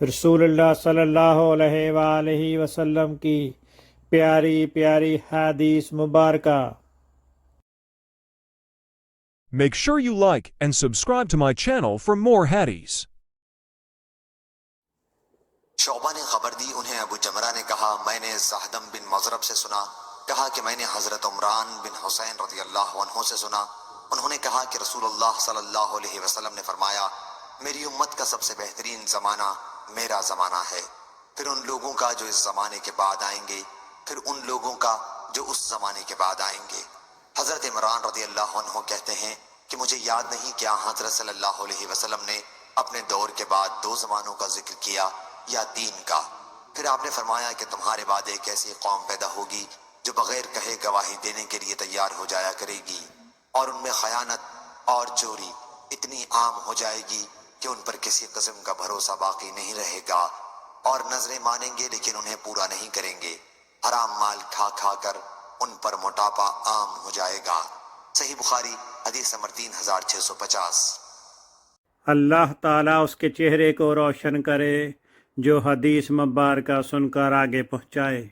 رسول اللہ صلی اللہ علیہ وآلہ وسلم کی پیاری پیاری حدیث مبارکہ۔ Make sure you like and subscribe to my channel for more hadiths. شعبہ نے خبر دی، انہیں ابو جمرہ نے کہا میں نے زہدم بن مضرب سے سنا، کہا کہ میں نے حضرت عمران بن حسین رضی اللہ عنہ سے سنا، انہوں نے کہا کہ رسول اللہ صلی اللہ علیہ وسلم نے فرمایا میری امت کا سب سے بہترین زمانہ میرا زمانہ ہے، پھر ان لوگوں کا جو اس زمانے کے بعد آئیں گے، پھر ان لوگوں کا جو اس زمانے کے بعد آئیں گے۔ حضرت عمران رضی اللہ عنہ کہتے ہیں کہ مجھے یاد نہیں کہ حضرت صلی اللہ علیہ وسلم نے اپنے دور کے بعد 2 زمانوں کا ذکر کیا یا 3 کا۔ پھر آپ نے فرمایا کہ تمہارے بعد ایک ایسی قوم پیدا ہوگی جو بغیر کہے گواہی دینے کے لیے تیار ہو جایا کرے گی، اور ان میں خیانت اور چوری اتنی عام ہو جائے گی کہ ان پر کسی قسم کا بھروسہ باقی نہیں رہے گا، اور نظریں مانیں گے لیکن انہیں پورا نہیں کریں گے، حرام مال کھا کھا کر ان پر موٹاپا عام ہو جائے گا۔ صحیح بخاری حدیث نمبر 3650۔ اللہ تعالیٰ اس کے چہرے کو روشن کرے جو حدیث مبارکہ سن کر آگے پہنچائے۔